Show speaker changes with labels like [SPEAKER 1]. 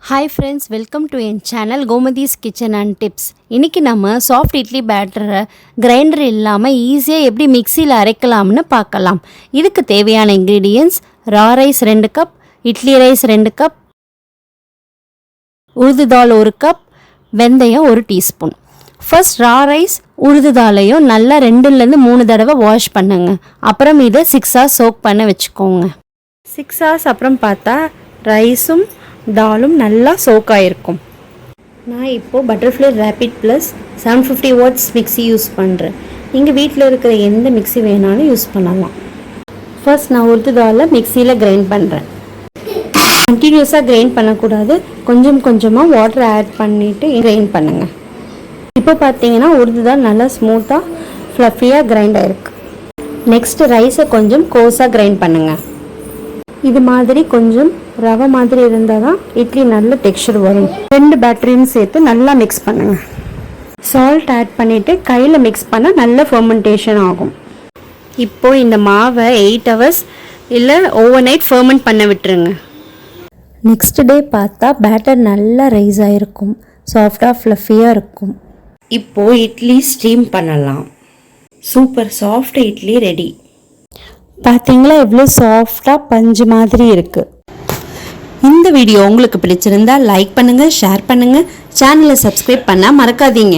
[SPEAKER 1] Hi friends, welcome to N channel Gomathi's kitchen and tips. இன்றைக்கி நம்ம soft idli பேட்டரை grinder இல்லாமல் ஈஸியாக எப்படி மிக்சியில் அரைக்கலாம்னு பார்க்கலாம். இதுக்கு தேவையான ingredients raw rice 2 cup, idli rice 2 cup, urad dal 1 cup, வெந்தயம் 1 teaspoon. First raw rice urad தாலையும் நல்லா 2-3 தடவை வாஷ் பண்ணுங்க. அப்புறம் இதை 6 hours சோக் பண்ண வச்சுக்கோங்க. 6 hours அப்புறம் பார்த்தா ரைஸும் தாலும் நல்லா சோக் ஆகிருக்கும். நான் இப்போது Butterfly Rapid Plus 750 watts mixie use பண்ணுறேன். நீங்கள் வீட்டில் இருக்கிற எந்த மிக்ஸி வேணாலும் யூஸ் பண்ணலாம். ஃபர்ஸ்ட் நான் உருது தாலை மிக்சியில் கிரைண்ட் பண்ணுறேன். கண்டினியூஸாக கிரைண்ட் பண்ணக்கூடாது, கொஞ்சம் கொஞ்சமாக வாட்டர் ஆட் பண்ணிவிட்டு கிரைண்ட் பண்ணுங்கள். இப்போ பார்த்தீங்கன்னா உருது தால் நல்லா ஸ்மூத்தாக ஃப்ளஃபியாக கிரைண்ட் ஆகிருக்கு. நெக்ஸ்ட்டு ரைஸை கொஞ்சம் கோஸாக கிரைண்ட் பண்ணுங்கள். இது மாதிரி கொஞ்சம் ரவை மாதிரி இருந்தால் தான் இட்லி நல்ல டெக்ஸ்சர் வரும். 2 பேட்டரியும் சேர்த்து நல்லா மிக்ஸ் பண்ணுங்கள். சால்ட் ஆட் பண்ணிவிட்டு கையில் மிக்ஸ் பண்ணால் நல்ல ஃபெர்மெண்டேஷன் ஆகும். இப்போது இந்த மாவை 8 hours இல்லை ஓவர் நைட் ஃபெர்மெண்ட் பண்ண விட்டுருங்க. நெக்ஸ்ட் டே பார்த்தா பேட்டர் நல்லா ரைஸ் ஆகிருக்கும், சாஃப்டாக ஃப்ளஃபியாக இருக்கும். இப்போது இட்லி ஸ்டீம் பண்ணலாம். Super soft idli ready. பார்த்தீங்களா எவ்வளோ சாஃப்டாக பஞ்சு மாதிரி இருக்குது. இந்த வீடியோ உங்களுக்கு பிடிச்சிருந்தா லைக் பண்ணுங்கள், ஷேர் பண்ணுங்கள், சேனலை சப்ஸ்கிரைப் பண்ண மறக்காதீங்க.